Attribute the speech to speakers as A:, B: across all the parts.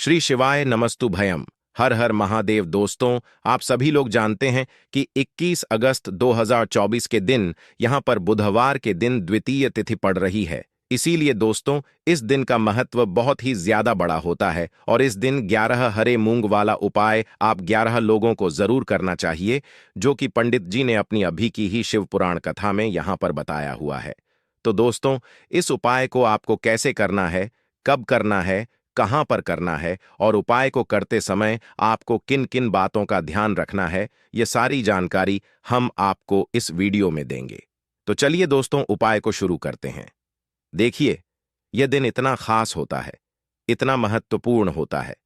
A: श्री शिवाय नमस्तु भयम। हर हर महादेव। दोस्तों, आप सभी लोग जानते हैं कि 21 अगस्त 2024 के दिन यहां पर बुधवार के दिन द्वितीय तिथि पड़ रही है। इसीलिए दोस्तों, इस दिन का महत्व बहुत ही ज्यादा बड़ा होता है और इस दिन 11 हरे मूंग वाला उपाय आप 11 लोगों को जरूर करना चाहिए, जो कि पंडित जी ने अपनी अभी की ही शिव पुराण कथा में यहां पर बताया हुआ है। तो दोस्तों, इस उपाय को आपको कैसे करना है, कब करना है, कहां पर करना है और उपाय को करते समय आपको किन किन बातों का ध्यान रखना है, ये सारी जानकारी हम आपको इस वीडियो में देंगे। तो चलिए दोस्तों, उपाय को शुरू करते हैं। देखिए, यह दिन इतना खास होता है, इतना महत्वपूर्ण होता है।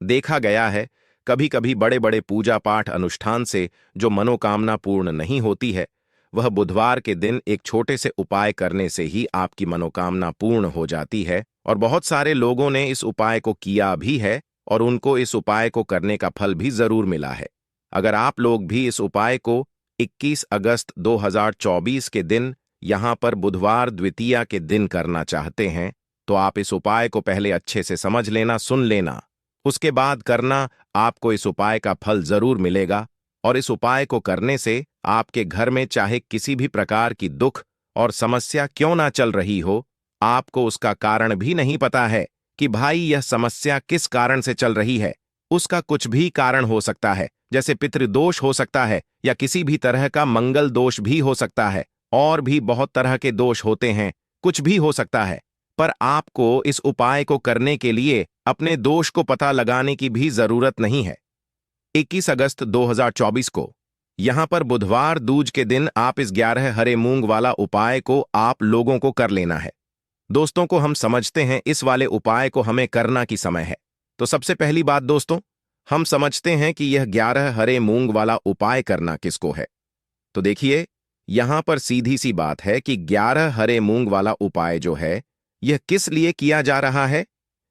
A: देखा गया है, कभी कभी बड़े बड़े पूजा पाठ अनुष्ठान से जो मनोकामना पूर्ण नहीं होती है, वह बुधवार के दिन एक छोटे से उपाय करने से ही आपकी मनोकामना पूर्ण हो जाती है। और बहुत सारे लोगों ने इस उपाय को किया भी है और उनको इस उपाय को करने का फल भी जरूर मिला है। अगर आप लोग भी इस उपाय को 21 अगस्त 2024 के दिन यहां पर बुधवार द्वितीया के दिन करना चाहते हैं, तो आप इस उपाय को पहले अच्छे से समझ लेना, सुन लेना, उसके बाद करना। आपको इस उपाय का फल जरूर मिलेगा और इस उपाय को करने से आपके घर में चाहे किसी भी प्रकार की दुख और समस्या क्यों ना चल रही हो, आपको उसका कारण भी नहीं पता है कि भाई यह समस्या किस कारण से चल रही है। उसका कुछ भी कारण हो सकता है, जैसे पितृदोष हो सकता है या किसी भी तरह का मंगल दोष भी हो सकता है, और भी बहुत तरह के दोष होते हैं, कुछ भी हो सकता है। पर आपको इस उपाय को करने के लिए अपने दोष को पता लगाने की भी जरूरत नहीं है। 21 अगस्त 2024 को यहां पर बुधवार दूज के दिन आप इस 11 हरे मूंग वाला उपाय को आप लोगों को कर लेना है। दोस्तों को हम समझते हैं इस वाले उपाय को हमें करना की समय है। तो सबसे पहली बात दोस्तों, हम समझते हैं कि यह 11 हरे मूंग वाला उपाय करना किसको है। तो देखिए, यहां पर सीधी सी बात है कि 11 हरे मूंग वाला उपाय जो है, यह किस लिए किया जा रहा है।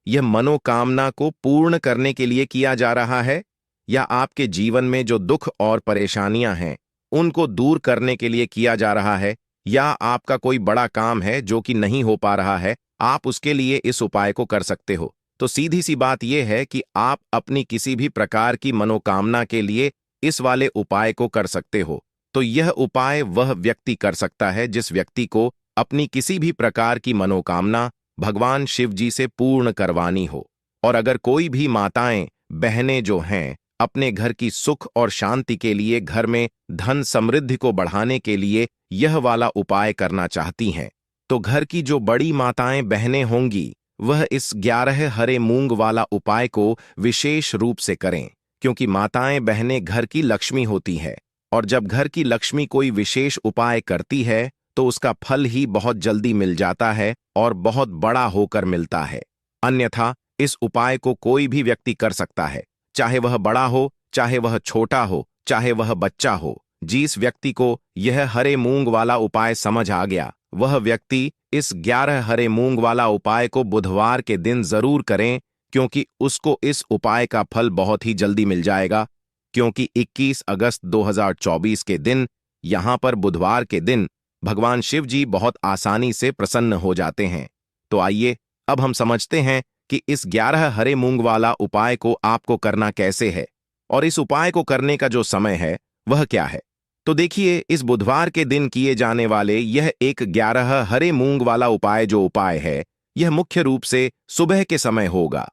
A: यह मनोकामना को पूर्ण करने के लिए किया जा रहा है, या आपके जीवन में जो दुख और परेशानियां हैं उनको दूर करने के लिए किया जा रहा है, या आपका कोई बड़ा काम है जो कि नहीं हो पा रहा है, आप उसके लिए इस उपाय को कर सकते हो। तो सीधी सी बात यह है कि आप अपनी किसी भी प्रकार की मनोकामना के लिए इस वाले उपाय को कर सकते हो। तो यह उपाय वह व्यक्ति कर सकता है जिस व्यक्ति को अपनी किसी भी प्रकार की मनोकामना भगवान शिव जी से पूर्ण करवानी हो। और अगर कोई भी माताएं बहनें जो हैं अपने घर की सुख और शांति के लिए, घर में धन समृद्धि को बढ़ाने के लिए यह वाला उपाय करना चाहती हैं, तो घर की जो बड़ी माताएं बहनें होंगी वह इस 11 हरे मूंग वाला उपाय को विशेष रूप से करें, क्योंकि माताएं बहनें घर की लक्ष्मी होती है। और जब घर की लक्ष्मी कोई विशेष उपाय करती है तो उसका फल ही बहुत जल्दी मिल जाता है और बहुत बड़ा होकर मिलता है। अन्यथा इस उपाय को कोई भी व्यक्ति कर सकता है, चाहे वह बड़ा हो, चाहे वह छोटा हो, चाहे वह बच्चा हो। जिस व्यक्ति को यह हरे मूंग वाला उपाय समझ आ गया, वह व्यक्ति इस 11 हरे मूंग वाला उपाय को बुधवार के दिन जरूर करें, क्योंकि उसको इस उपाय का फल बहुत ही जल्दी मिल जाएगा। क्योंकि 21 अगस्त 2024 के दिन यहां पर बुधवार के दिन भगवान शिव जी बहुत आसानी से प्रसन्न हो जाते हैं। तो आइए अब हम समझते हैं कि इस 11 हरे मूंग वाला उपाय को आपको करना कैसे है और इस उपाय को करने का जो समय है वह क्या है। तो देखिए, इस बुधवार के दिन किए जाने वाले यह एक 11 हरे मूंग वाला उपाय जो उपाय है, यह मुख्य रूप से सुबह के समय होगा।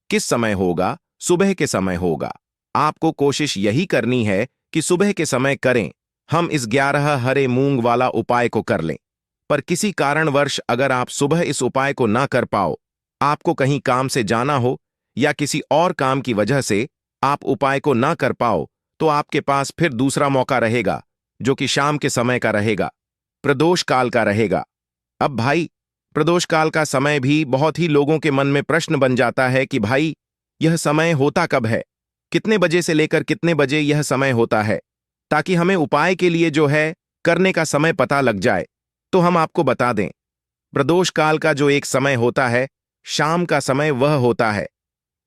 A: किस समय होगा? सुबह के समय होगा। आपको कोशिश यही करनी है कि सुबह के समय करें। हम इस 11 हरे मूंग वाला उपाय को कर लें। पर किसी कारणवश अगर आप सुबह इस उपाय को ना कर पाओ, आपको कहीं काम से जाना हो या किसी और काम की वजह से आप उपाय को ना कर पाओ, तो आपके पास फिर दूसरा मौका रहेगा, जो कि शाम के समय का रहेगा, प्रदोष काल का रहेगा। अब भाई, प्रदोष काल का समय भी बहुत ही लोगों के मन में प्रश्न बन जाता है कि भाई यह समय होता कब है, कितने बजे से लेकर कितने बजे यह समय होता है, ताकि हमें उपाय के लिए जो है करने का समय पता लग जाए। तो हम आपको बता दें, प्रदोष काल का जो एक समय होता है, शाम का समय वह होता है।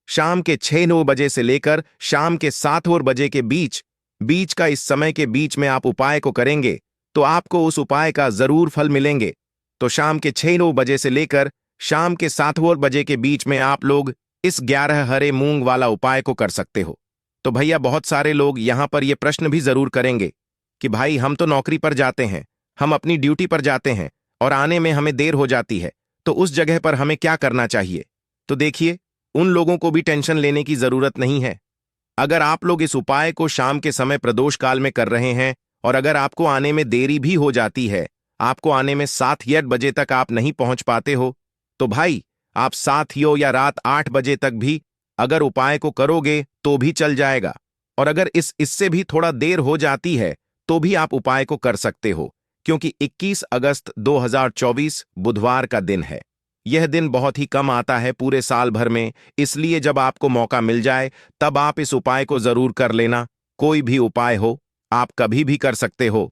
A: शाम के 6-9 बजे से लेकर शाम के 7 बजे के बीच बीच का इस समय के बीच में आप उपाय को करेंगे तो आपको उस उपाय का जरूर फल मिलेंगे। तो शाम के 6-9 बजे से लेकर शाम के 7 बजे के बीच में आप लोग इस 11 हरे मूंग वाला उपाय को कर सकते हो। तो भैया बहुत सारे लोग यहां पर यह प्रश्न भी जरूर करेंगे कि भाई हम तो नौकरी पर जाते हैं, हम अपनी ड्यूटी पर जाते हैं और आने में हमें देर हो जाती है, तो उस जगह पर हमें क्या करना चाहिए। तो देखिए, उन लोगों को भी टेंशन लेने की जरूरत नहीं है। अगर आप लोग इस उपाय को शाम के समय प्रदोष काल में कर रहे हैं और अगर आपको आने में देरी भी हो जाती है, आपको आने में 7 या 8 बजे तक आप नहीं पहुंच पाते हो, तो भाई आप 7 या रात 8 बजे तक भी अगर उपाय को करोगे तो भी चल जाएगा। और अगर इससे भी थोड़ा देर हो जाती है तो भी आप उपाय को कर सकते हो, क्योंकि 21 अगस्त 2024 बुधवार का दिन है। यह दिन बहुत ही कम आता है पूरे साल भर में, इसलिए जब आपको मौका मिल जाए तब आप इस उपाय को जरूर कर लेना। कोई भी उपाय हो, आप कभी भी कर सकते हो।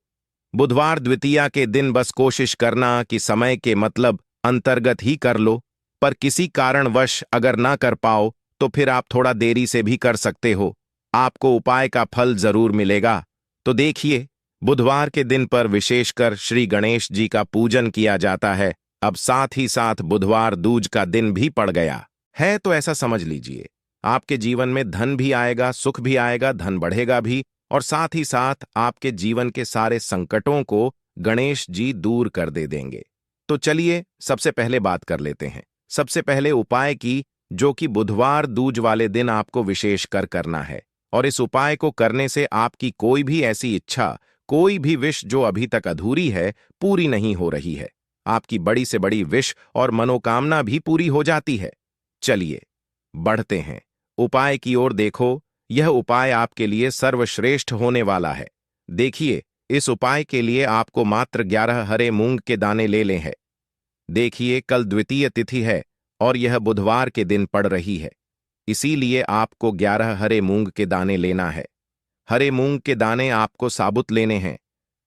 A: बुधवार द्वितीया के दिन बस कोशिश करना कि समय के मतलब अंतर्गत ही कर लो, पर किसी कारणवश अगर ना कर पाओ तो फिर आप थोड़ा देरी से भी कर सकते हो, आपको उपाय का फल जरूर मिलेगा। तो देखिए, बुधवार के दिन पर विशेषकर श्री गणेश जी का पूजन किया जाता है। अब साथ ही साथ बुधवार दूज का दिन भी पड़ गया है, तो ऐसा समझ लीजिए आपके जीवन में धन भी आएगा, सुख भी आएगा, धन बढ़ेगा भी, और साथ ही साथ आपके जीवन के सारे संकटों को गणेश जी दूर कर दे देंगे। तो चलिए सबसे पहले बात कर लेते हैं, सबसे पहले उपाय की, जो कि बुधवार दूज वाले दिन आपको विशेषकर करना है। और इस उपाय को करने से आपकी कोई भी ऐसी इच्छा, कोई भी विश जो अभी तक अधूरी है, पूरी नहीं हो रही है। आपकी बड़ी से बड़ी विश और मनोकामना भी पूरी हो जाती है। चलिए बढ़ते हैं उपाय की ओर। देखो, यह उपाय आपके लिए सर्वश्रेष्ठ होने वाला है। देखिए, इस उपाय के लिए आपको मात्र 11 हरे मूंग के दाने ले लें हैं। देखिए, कल द्वितीय तिथि है और यह बुधवार के दिन पड़ रही है, इसीलिए आपको 11 हरे मूंग के दाने लेना है। हरे मूंग के दाने आपको साबुत लेने हैं,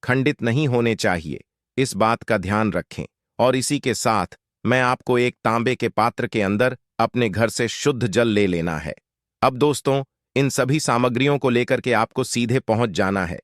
A: खंडित नहीं होने चाहिए, इस बात का ध्यान रखें। और इसी के साथ मैं आपको एक तांबे के पात्र के अंदर अपने घर से शुद्ध जल ले लेना है। अब दोस्तों, इन सभी सामग्रियों को लेकर के आपको सीधे पहुंच जाना है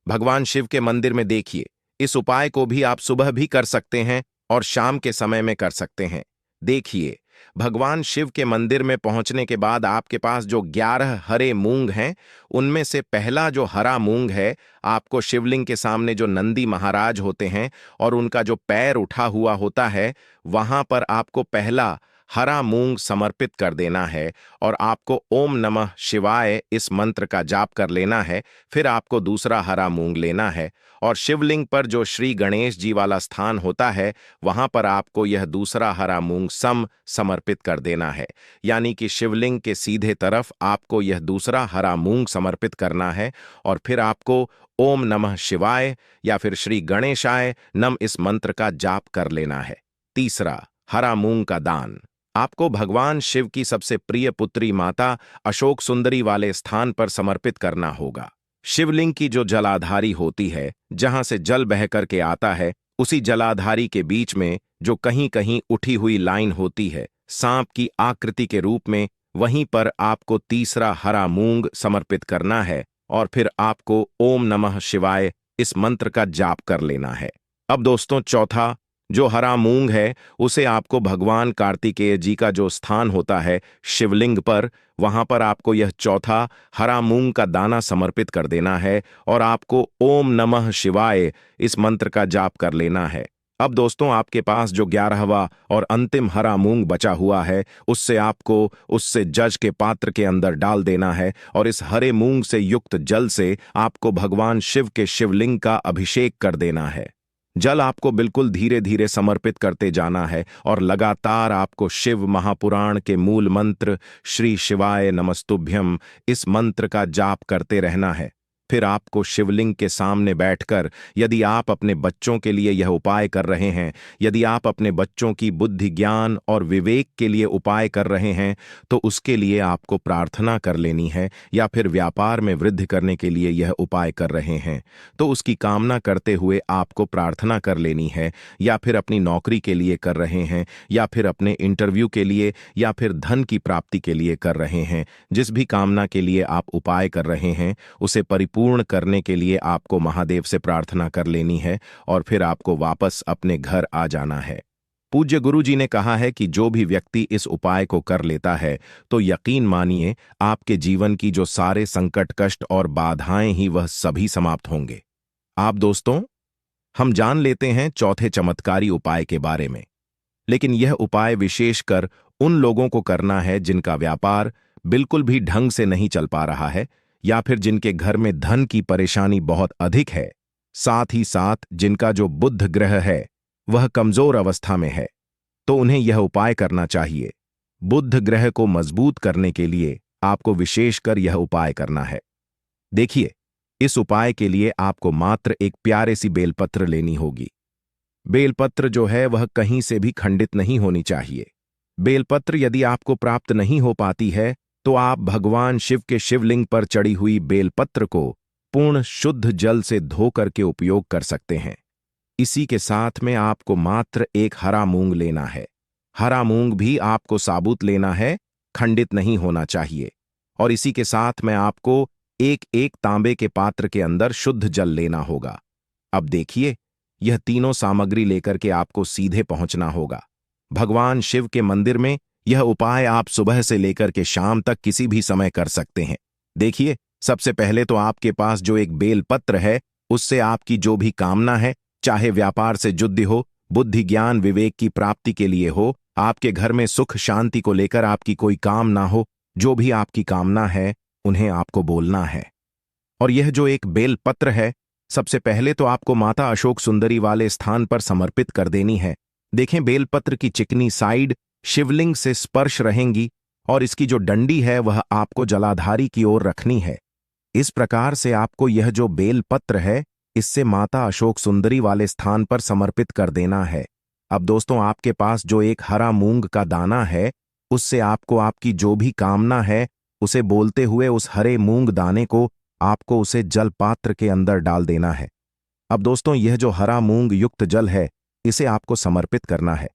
A: भगवान शिव के मंदिर में। देखिए, इस उपाय को भी आप सुबह भी कर सकते हैं और शाम के समय में कर सकते हैं। देखिए, भगवान शिव के मंदिर में पहुंचने के बाद आपके पास जो 11 हरे मूंग हैं, उनमें से पहला जो हरा मूंग है, आपको शिवलिंग के सामने जो नंदी महाराज होते हैं और उनका जो पैर उठा हुआ होता है, वहां पर आपको पहला हरा मूंग समर्पित कर देना है और आपको ओम नमः शिवाय इस मंत्र का जाप कर लेना है। फिर आपको दूसरा हरा मूंग लेना है और शिवलिंग पर जो श्री गणेश जी वाला स्थान होता है, वहां पर आपको यह दूसरा हरा मूंग समर्पित कर देना है। यानी कि शिवलिंग के सीधे तरफ आपको यह दूसरा हरा मूंग समर्पित करना है और फिर आपको ओम नमः शिवाय या फिर श्री गणेशाय नम इस मंत्र का जाप कर लेना है। तीसरा, हरा मूंग का दान आपको भगवान शिव की सबसे प्रिय पुत्री माता अशोक सुंदरी वाले स्थान पर समर्पित करना होगा। शिवलिंग की जो जलाधारी होती है, जहां से जल बह करके आता है, उसी जलाधारी के बीच में जो कहीं कहीं उठी हुई लाइन होती है सांप की आकृति के रूप में, वहीं पर आपको तीसरा हरा मूंग समर्पित करना है और फिर आपको ओम नमः शिवाय इस मंत्र का जाप कर लेना है। अब दोस्तों, चौथा जो हरा मूंग है, उसे आपको भगवान कार्तिकेय जी का जो स्थान होता है शिवलिंग पर, वहां पर आपको यह चौथा हरा मूंग का दाना समर्पित कर देना है और आपको ओम नमः शिवाय इस मंत्र का जाप कर लेना है। अब दोस्तों, आपके पास जो 11वां और अंतिम हरा मूंग बचा हुआ है, उससे आपको उससे जज के पात्र के अंदर डाल देना है और इस हरे मूंग से युक्त जल से आपको भगवान शिव के शिवलिंग का अभिषेक कर देना है। जल आपको बिल्कुल धीरे धीरे समर्पित करते जाना है और लगातार आपको शिव महापुराण के मूल मंत्र श्री शिवाय नमस्तुभ्यं इस मंत्र का जाप करते रहना है। फिर आपको शिवलिंग के सामने बैठकर, यदि आप अपने बच्चों के लिए यह उपाय कर रहे हैं, यदि आप अपने बच्चों की बुद्धि, ज्ञान और विवेक के लिए उपाय कर रहे हैं, तो उसके लिए आपको प्रार्थना कर लेनी है। या फिर व्यापार में वृद्धि करने के लिए यह उपाय कर रहे हैं, तो उसकी कामना करते हुए आपको प्रार्थना कर लेनी है। या फिर अपनी नौकरी के लिए कर रहे हैं, या फिर अपने इंटरव्यू के लिए, या फिर धन की प्राप्ति के लिए कर रहे हैं, जिस भी कामना के लिए आप उपाय कर रहे हैं, उसे पूर्ण करने के लिए आपको महादेव से प्रार्थना कर लेनी है और फिर आपको वापस अपने घर आ जाना है। पूज्य गुरु जी ने कहा है कि जो भी व्यक्ति इस उपाय को कर लेता है तो यकीन मानिए आपके जीवन की जो सारे संकट कष्ट और बाधाएं ही वह सभी समाप्त होंगे। आप दोस्तों, हम जान लेते हैं चौथे चमत्कारी उपाय के बारे में। लेकिन यह उपाय विशेषकर उन लोगों को करना है जिनका व्यापार बिल्कुल भी ढंग से नहीं चल पा रहा है, या फिर जिनके घर में धन की परेशानी बहुत अधिक है, साथ ही साथ जिनका जो बुध ग्रह है वह कमजोर अवस्था में है, तो उन्हें यह उपाय करना चाहिए। बुध ग्रह को मजबूत करने के लिए आपको विशेषकर यह उपाय करना है। देखिए, इस उपाय के लिए आपको मात्र एक प्यारे सी बेलपत्र लेनी होगी। बेलपत्र जो है वह कहीं से भी खंडित नहीं होनी चाहिए। बेलपत्र यदि आपको प्राप्त नहीं हो पाती है तो आप भगवान शिव के शिवलिंग पर चढ़ी हुई बेलपत्र को पूर्ण शुद्ध जल से धो करके उपयोग कर सकते हैं। इसी के साथ में आपको मात्र एक हरा मूंग लेना है। हरा मूंग भी आपको साबुत लेना है, खंडित नहीं होना चाहिए। और इसी के साथ में आपको एक एक तांबे के पात्र के अंदर शुद्ध जल लेना होगा। अब देखिए, यह तीनों सामग्री लेकर के आपको सीधे पहुंचना होगा भगवान शिव के मंदिर में। यह उपाय आप सुबह से लेकर के शाम तक किसी भी समय कर सकते हैं। देखिए, सबसे पहले तो आपके पास जो एक बेल पत्र है उससे आपकी जो भी कामना है, चाहे व्यापार से जुड़ी हो, बुद्धि ज्ञान विवेक की प्राप्ति के लिए हो, आपके घर में सुख शांति को लेकर आपकी कोई कामना हो, जो भी आपकी कामना है उन्हें आपको बोलना है। और यह जो एक बेल पत्र है, सबसे पहले तो आपको माता अशोक सुंदरी वाले स्थान पर समर्पित कर देनी है। देखें, बेलपत्र की चिकनी साइड शिवलिंग से स्पर्श रहेंगी और इसकी जो डंडी है वह आपको जलाधारी की ओर रखनी है। इस प्रकार से आपको यह जो बेलपत्र है इससे माता अशोक सुंदरी वाले स्थान पर समर्पित कर देना है। अब दोस्तों, आपके पास जो एक हरा मूंग का दाना है उससे आपको आपकी जो भी कामना है उसे बोलते हुए उस हरे मूंग दाने को आपको उसे जल पात्र के अंदर डाल देना है। अब दोस्तों, यह जो हरा मूंग युक्त जल है इसे आपको समर्पित करना है।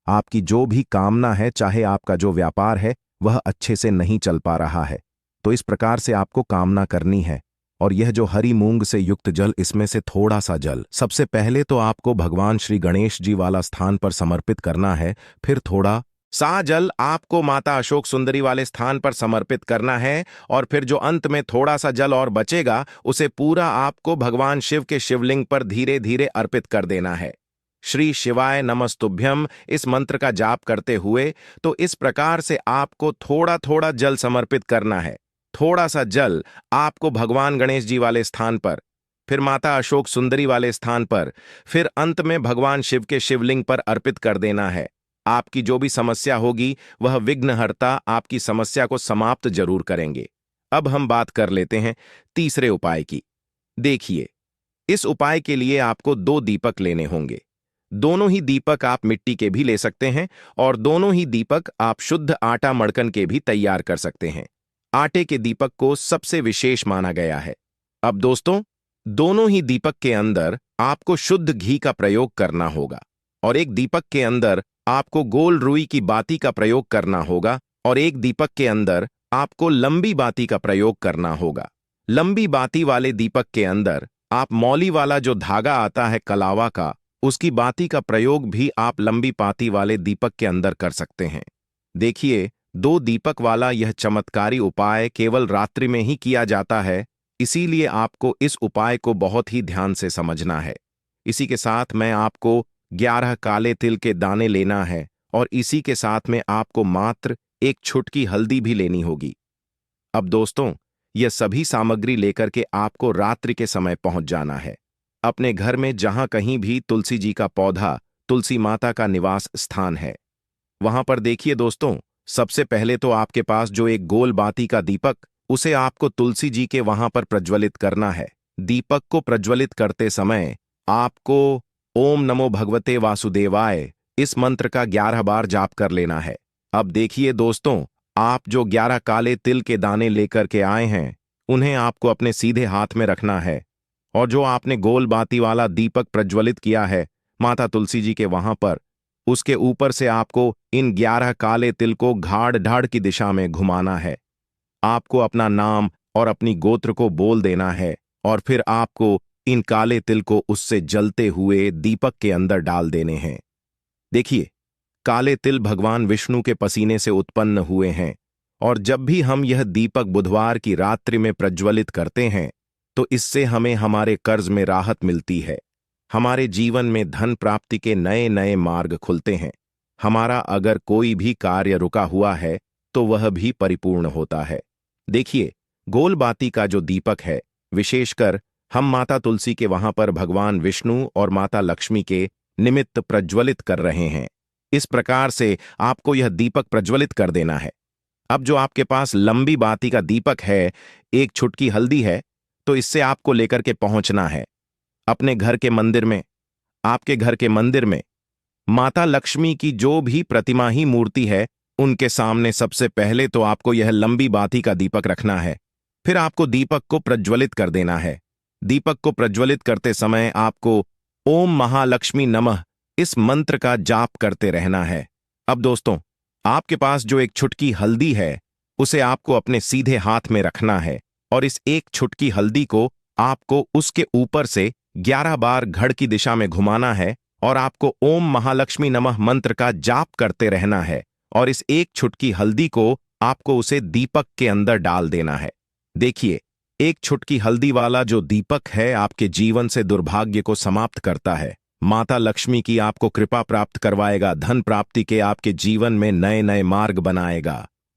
A: आपकी जो भी कामना है, चाहे आपका जो व्यापार है वह अच्छे से नहीं चल पा रहा है, तो इस प्रकार से आपको कामना करनी है। और यह जो हरी मूंग से युक्त जल, इसमें से थोड़ा सा जल सबसे पहले तो आपको भगवान श्री गणेश जी वाला स्थान पर समर्पित करना है। फिर थोड़ा सा जल आपको माता अशोक सुंदरी वाले स्थान पर समर्पित करना है। और फिर जो अंत में थोड़ा सा जल और बचेगा उसे पूरा आपको भगवान शिव के शिवलिंग पर धीरे धीरे अर्पित कर देना है। श्री शिवाय नमस्तुभ्यम इस मंत्र का जाप करते हुए तो इस प्रकार से आपको थोड़ा थोड़ा जल समर्पित करना है। थोड़ा सा जल आपको भगवान गणेश जी वाले स्थान पर, फिर माता अशोक सुंदरी वाले स्थान पर, फिर अंत में भगवान शिव के शिवलिंग पर अर्पित कर देना है। आपकी जो भी समस्या होगी वह विघ्नहर्ता आपकी समस्या को समाप्त जरूर करेंगे। अब हम बात कर लेते हैं तीसरे उपाय की। देखिए, इस उपाय के लिए आपको 2 दीपक लेने होंगे। दोनों ही दीपक आप मिट्टी के भी ले सकते हैं और दोनों ही दीपक आप शुद्ध आटा मड़कन के भी तैयार कर सकते हैं। आटे के दीपक को सबसे विशेष माना गया है। अब दोस्तों, दोनों ही दीपक के अंदर आपको शुद्ध घी का प्रयोग करना होगा और एक दीपक के अंदर आपको गोल रुई की बाती का प्रयोग करना होगा और एक दीपक के अंदर आपको लंबी बाती का प्रयोग करना होगा। लंबी बाती वाले दीपक के अंदर आप मौली वाला जो धागा आता है कलावा का, उसकी बाती का प्रयोग भी आप लंबी बाती वाले दीपक के अंदर कर सकते हैं। देखिए, 2 दीपक वाला यह चमत्कारी उपाय केवल रात्रि में ही किया जाता है, इसीलिए आपको इस उपाय को बहुत ही ध्यान से समझना है। इसी के साथ में आपको 11 काले तिल के दाने लेना है और इसी के साथ में आपको मात्र एक छुटकी हल्दी भी लेनी होगी। अब दोस्तों, यह सभी सामग्री लेकर के आपको रात्रि के समय पहुंच जाना है। अपने घर में जहां कहीं भी तुलसी जी का पौधा, तुलसी माता का निवास स्थान है, वहां पर देखिए दोस्तों, सबसे पहले तो आपके पास जो एक गोल बाती का दीपक, उसे आपको तुलसी जी के वहां पर प्रज्वलित करना है। दीपक को प्रज्वलित करते समय आपको ओम नमो भगवते वासुदेवाय इस मंत्र का 11 बार जाप कर लेना है। अब देखिए दोस्तों, आप जो 11 काले तिल के दाने लेकर के आए हैं उन्हें आपको अपने सीधे हाथ में रखना है और जो आपने गोल बाती वाला दीपक प्रज्वलित किया है माता तुलसी जी के वहां पर, उसके ऊपर से आपको इन 11 काले तिल को घाड़ ढाड़ की दिशा में घुमाना है। आपको अपना नाम और अपनी गोत्र को बोल देना है और फिर आपको इन काले तिल को उससे जलते हुए दीपक के अंदर डाल देने हैं। देखिए, काले तिल भगवान विष्णु के पसीने से उत्पन्न हुए हैं और जब भी हम यह दीपक बुधवार की रात्रि में प्रज्वलित करते हैं तो इससे हमें हमारे कर्ज में राहत मिलती है, हमारे जीवन में धन प्राप्ति के नए नए मार्ग खुलते हैं, हमारा अगर कोई भी कार्य रुका हुआ है तो वह भी परिपूर्ण होता है। देखिए, गोल बाती का जो दीपक है, विशेषकर हम माता तुलसी के वहां पर भगवान विष्णु और माता लक्ष्मी के निमित्त प्रज्वलित कर रहे हैं। इस प्रकार से आपको यह दीपक प्रज्वलित कर देना है। अब जो आपके पास लंबी बाती का दीपक है, एक छुटकी हल्दी है, तो इससे आपको लेकर के पहुंचना है अपने घर के मंदिर में। आपके घर के मंदिर में माता लक्ष्मी की जो भी प्रतिमा ही मूर्ति है, उनके सामने सबसे पहले तो आपको यह लंबी बाती का दीपक रखना है। फिर आपको दीपक को प्रज्वलित कर देना है। दीपक को प्रज्वलित करते समय आपको ओम महालक्ष्मी नमः इस मंत्र का जाप करते रहना है। अब दोस्तों, आपके पास जो एक छुटकी हल्दी है, उसे आपको अपने सीधे हाथ में रखना है और इस एक छुटकी हल्दी को आपको उसके ऊपर से 11 बार घड़ की दिशा में घुमाना है और आपको ओम महालक्ष्मी नमः मंत्र का जाप करते रहना है और इस एक छुटकी हल्दी को आपको उसे दीपक के अंदर डाल देना है। देखिए, एक छुटकी हल्दी वाला जो दीपक है आपके जीवन से दुर्भाग्य को समाप्त करता है। माता लक्ष्मी की आपको कृपा प्राप्त करवाएगा, धन प्राप्ति के आपके जीवन में नए नए मार्ग बनाएगा।